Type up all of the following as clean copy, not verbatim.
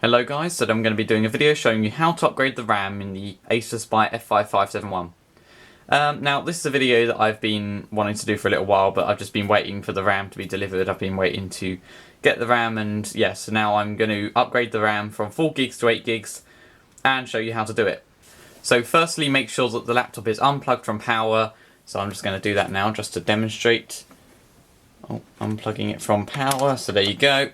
Hello guys, so I'm going to be doing a video showing you how to upgrade the RAM in the Acer Aspire F5-571. Now this is a video that I've been wanting to do for a little while, but I've just been waiting for the RAM to be delivered. I've been waiting to get the RAM, and yeah, so now I'm going to upgrade the RAM from 4 gigs to 8 gigs and show you how to do it. So firstly, make sure that the laptop is unplugged from power. So I'm just going to do that now just to demonstrate. Oh, unplugging it from power, so there you go,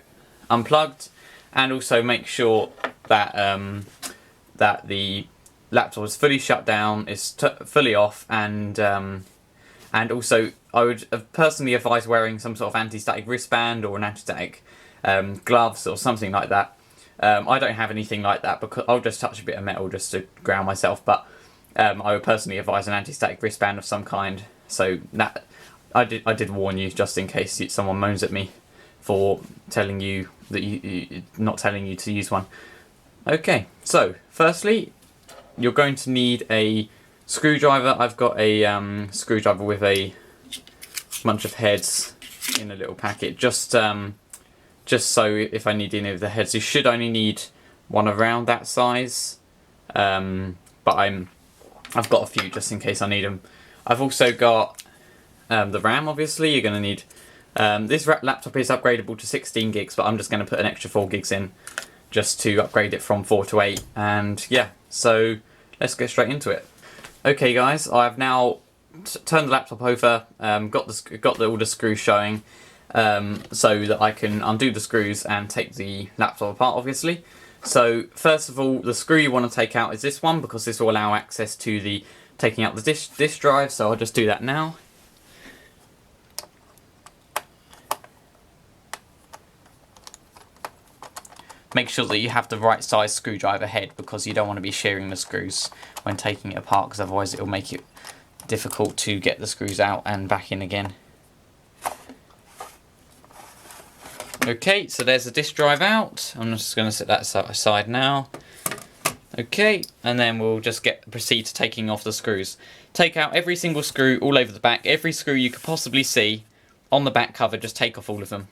unplugged. And also make sure that that the laptop is fully shut down, is fully off, and also I would personally advise wearing some sort of anti-static wristband or an anti-static gloves or something like that. I don't have anything like that because I'll just touch a bit of metal just to ground myself, but I would personally advise an anti-static wristband of some kind. So that I did warn you just in case someone moans at me for telling you that not telling you to use one. Okay, so firstly, you're going to need a screwdriver. I've got a screwdriver with a bunch of heads in a little packet, just so if I need any of the heads. You should only need one around that size, but I've got a few just in case I need them. I've also got the RAM. Obviously, you're going to need. This laptop is upgradable to 16 gigs, but I'm just going to put an extra 4 gigs in just to upgrade it from 4 to 8. And yeah, so let's get straight into it. Okay guys, I've now turned the laptop over, got all the screws showing, so that I can undo the screws and take the laptop apart, obviously. So first of all, the screw you want to take out is this one, because this will allow access to the taking out the disk drive, so I'll just do that now. Make sure that you have the right size screwdriver head, because you don't want to be shearing the screws when taking it apart, because otherwise it will make it difficult to get the screws out and back in again. Okay, so there's the disk drive out. I'm just going to set that aside now. Okay, and then we'll just proceed to taking off the screws. Take out every single screw all over the back. Every screw you could possibly see on the back cover, just take off all of them.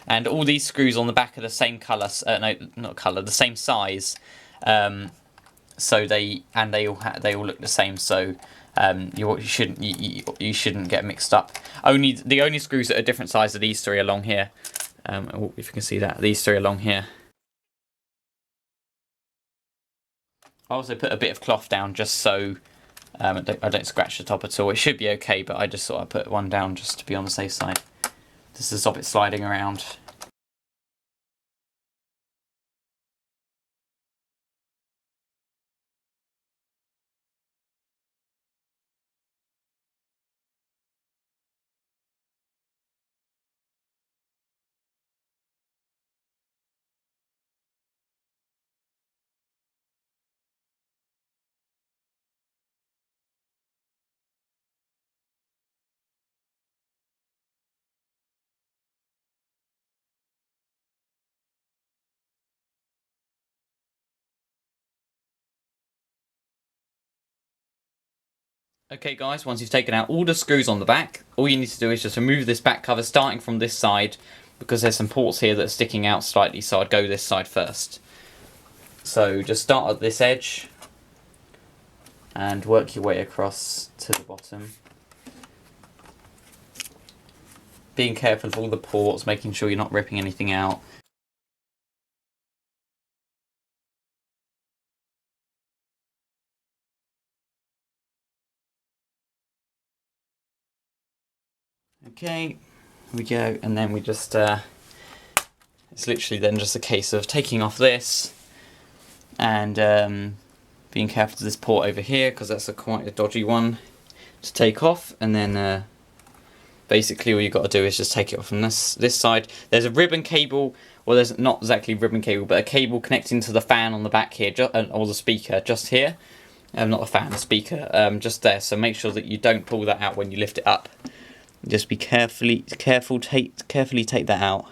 And all these screws on the back are the same colour, no, not colour, the same size. So they all look the same. So you shouldn't get mixed up. The only screws that are different size are these three along here. If you can see that, these three along here. I also put a bit of cloth down just so I don't scratch the top at all. It should be okay, but I just thought I'd put one down just to be on the safe side. Just to stop it sliding around. Okay guys, once you've taken out all the screws on the back, all you need to do is just remove this back cover starting from this side, because there's some ports here that are sticking out slightly, so I'd go this side first. So just start at this edge and work your way across to the bottom. Being careful of all the ports, making sure you're not ripping anything out. Okay, here we go, and then we just, it's literally then just a case of taking off this and being careful to this port over here, because that's quite a dodgy one to take off. And then basically all you've got to do is just take it off from this side. There's a ribbon cable, well there's not exactly ribbon cable, but a cable connecting to the fan on the back here, or the speaker just here. Not a fan, a speaker, just there. So make sure that you don't pull that out when you lift it up. Just be carefully take that out.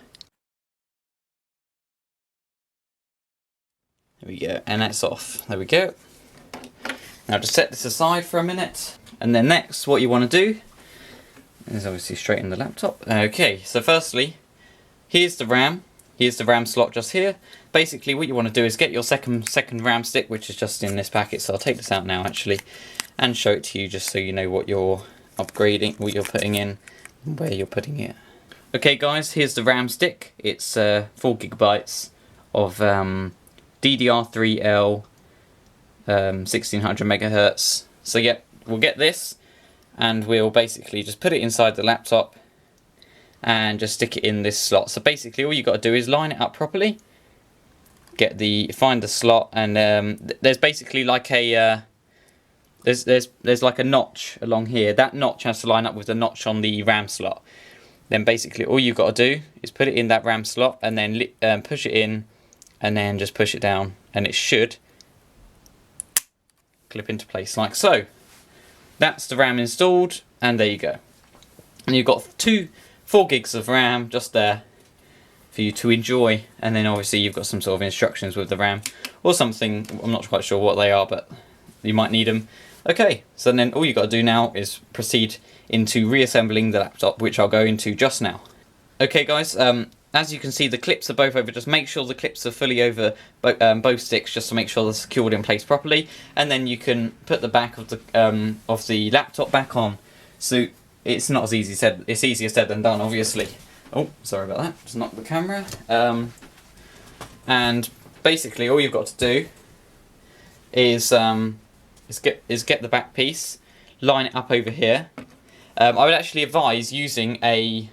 There we go, and that's off. There we go. Now just set this aside for a minute, and then next what you want to do is obviously straighten the laptop. Okay, so firstly, here's the RAM. Here's the RAM slot just here. Basically what you want to do is get your second RAM stick, which is just in this packet, so I'll take this out now actually and show it to you just so you know what you're upgrading, what you're putting in, and where you're putting it. Okay guys, here's the RAM stick. It's 4 GB of DDR3L 1600 MHz. So yeah, we'll get this and we'll basically just put it inside the laptop and just stick it in this slot. So basically all you got to do is line it up properly, find the slot, and there's basically like a there's like a notch along here. That notch has to line up with the notch on the RAM slot. Then basically all you've got to do is put it in that RAM slot and then push it in and then just push it down, and it should clip into place like so. That's the RAM installed, and there you go. And you've got 4 gigs of RAM just there for you to enjoy, and then obviously you've got some sort of instructions with the RAM or something. I'm not quite sure what they are, but you might need them. Okay, so then all you've got to do now is proceed into reassembling the laptop, which I'll go into just now. Okay guys, as you can see the clips are both over. Just make sure the clips are fully over both sticks, just to make sure they're secured in place properly, and then you can put the back of the laptop back on. So it's not as easy said. It's easier said than done, obviously. Oh, sorry about that. Just knocked the camera. And basically, all you've got to do is get the back piece, line it up over here. I would actually advise using a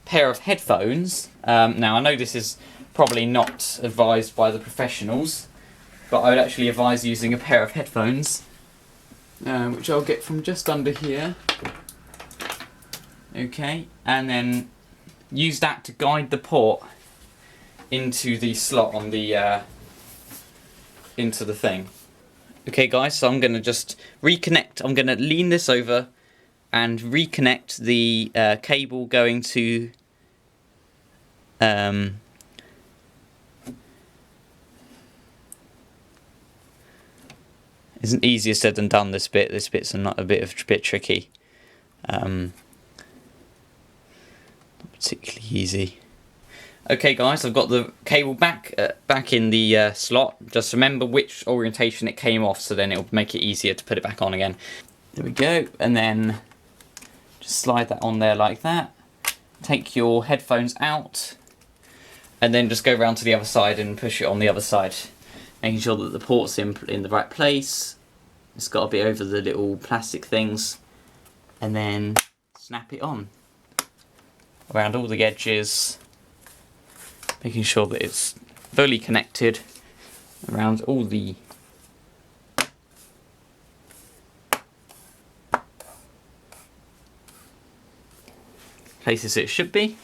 pair of headphones. Now I know this is probably not advised by the professionals, but I would actually advise using a pair of headphones, which I'll get from just under here. Okay, and then use that to guide the port into the slot on the into the thing. Okay guys, so I'm going to just reconnect. I'm going to lean this over and reconnect the cable going to isn't easier said than done, this bit. This bit's not a bit tricky. Not particularly easy. Okay guys, I've got the cable back in the slot. Just remember which orientation it came off, so then it'll make it easier to put it back on again. There we go, and then just slide that on there like that. Take your headphones out, and then just go around to the other side and push it on the other side, making sure that the port's in the right place. It's got to be over the little plastic things, and then snap it on around all the edges, making sure that it's fully connected around all the places it should be.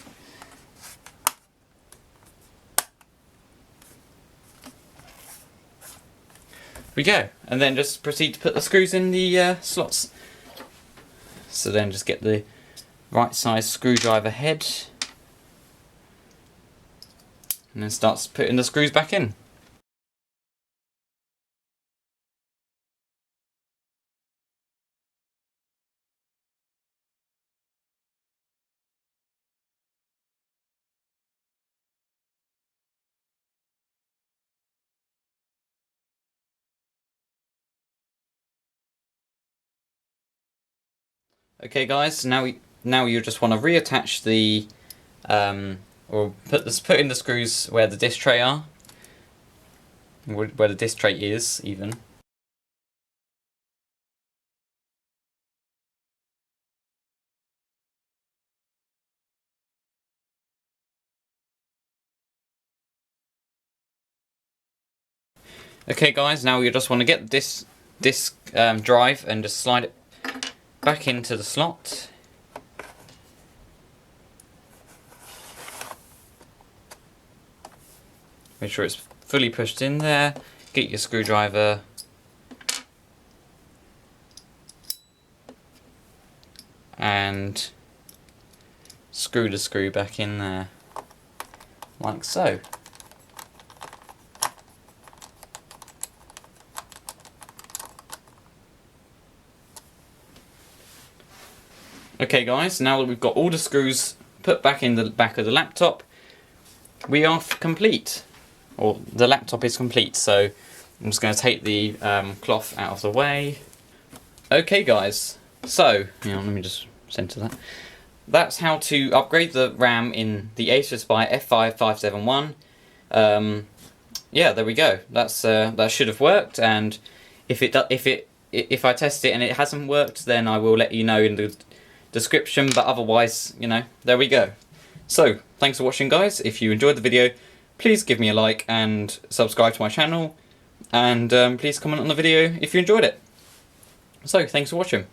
There we go, and then just proceed to put the screws in the slots. So then just get the right size screwdriver head and then starts putting the screws back in. Okay guys, now you just want to reattach the or put in the screws where the disc tray are, where the disc tray is even. Okay guys, now you just want to get this drive and just slide it back into the slot. Make sure it's fully pushed in there. Get your screwdriver and screw the screw back in there, like so. Okay guys, now that we've got all the screws put back in the back of the laptop, we are complete. Or the laptop is complete, so I'm just going to take the cloth out of the way. Okay guys, so, let me just center that. That's how to upgrade the RAM in the Acer Aspire F5-571. Yeah, there we go. That should have worked, and if I test it and it hasn't worked, then I will let you know in the description, but otherwise, there we go. So, thanks for watching guys. If you enjoyed the video, please give me a like and subscribe to my channel, and please comment on the video if you enjoyed it. So, thanks for watching.